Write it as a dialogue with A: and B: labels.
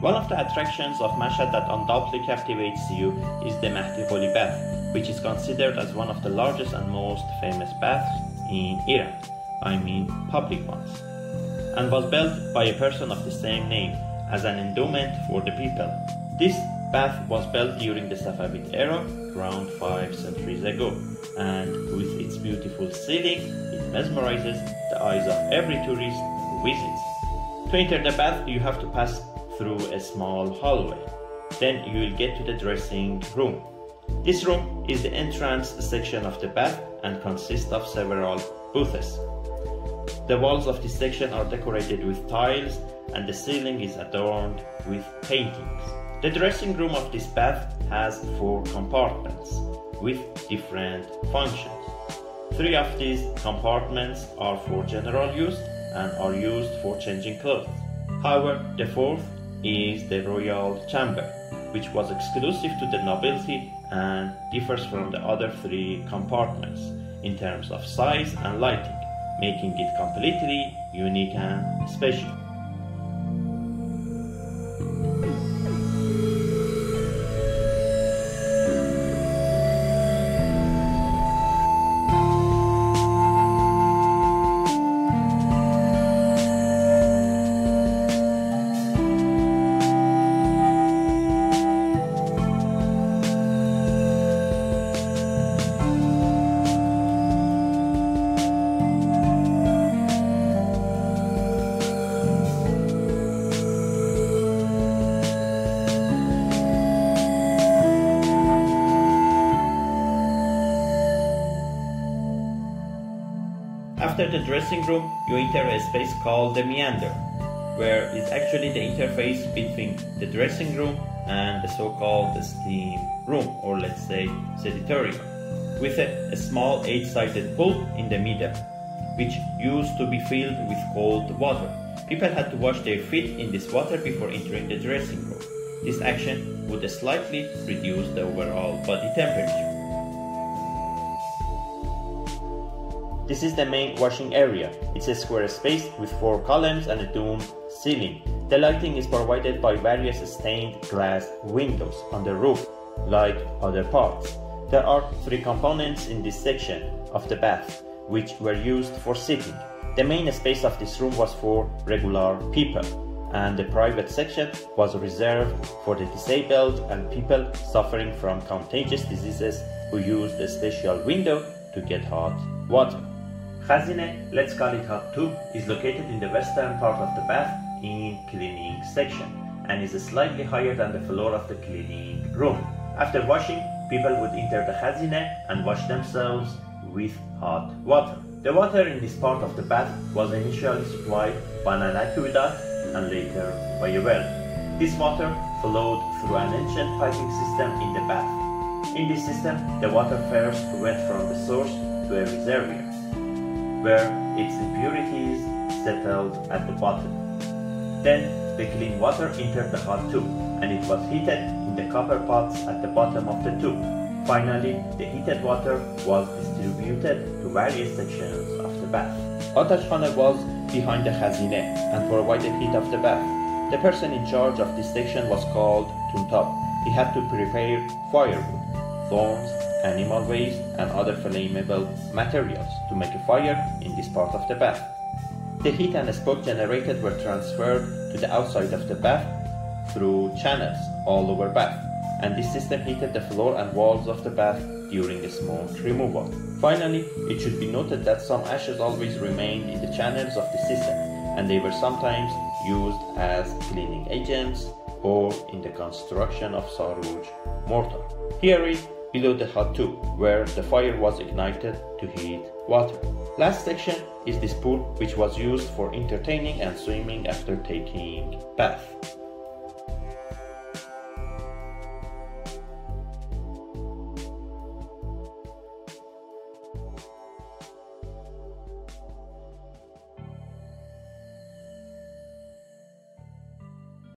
A: One of the attractions of Mashhad that undoubtedly captivates you is the Mahdi Holy Bath, which is considered as one of the largest and most famous baths in Iran, I mean public ones, and was built by a person of the same name as an endowment for the people. This bath was built during the Safavid era, around 5 centuries ago, and with its beautiful ceiling, it mesmerizes the eyes of every tourist who visits. To enter the bath, you have to pass through a small hallway. Then you will get to the dressing room. This room is the entrance section of the bath and consists of several booths. The walls of this section are decorated with tiles and the ceiling is adorned with paintings. The dressing room of this bath has 4 compartments with different functions. 3 of these compartments are for general use and are used for changing clothes. However, the 4th is the royal chamber, which was exclusive to the nobility and differs from the other 3 compartments in terms of size and lighting, making it completely unique and special. After the dressing room, you enter a space called the meander, where is actually the interface between the dressing room and the so-called steam room, or let's say seditorium, with a small 8-sided pool in the middle, which used to be filled with cold water. People had to wash their feet in this water before entering the dressing room. This action would slightly reduce the overall body temperature. This is the main washing area. It's a square space with 4 columns and a domed ceiling. The lighting is provided by various stained glass windows on the roof, like other parts. There are 3 components in this section of the bath, which were used for sitting. The main space of this room was for regular people, and the private section was reserved for the disabled and people suffering from contagious diseases who used a special window to get hot water. Khazine, let's call it hot tub, is located in the western part of the bath in cleaning section and is slightly higher than the floor of the cleaning room. After washing, people would enter the khazine and wash themselves with hot water. The water in this part of the bath was initially supplied by an aqueduct and later by a well. This water flowed through an ancient piping system in the bath. In this system, the water first went from the source to a reservoir, where its impurities settled at the bottom. Then the clean water entered the hot tube and it was heated in the copper pots at the bottom of the tube. Finally, the heated water was distributed to various sections of the bath. Atashkhane was behind the khazine and provided heat of the bath. The person in charge of this section was called tuntab. He had to prepare firewood, thorns, animal waste and other flammable materials to make a fire in this part of the bath. The heat and smoke generated were transferred to the outside of the bath through channels all over bath, and this system heated the floor and walls of the bath during the smoke removal. Finally, it should be noted that some ashes always remained in the channels of the system, and they were sometimes used as cleaning agents or in the construction of sarouj mortar. Here is below the hot tub, where the fire was ignited to heat water. Last section is this pool, which was used for entertaining and swimming after taking bath.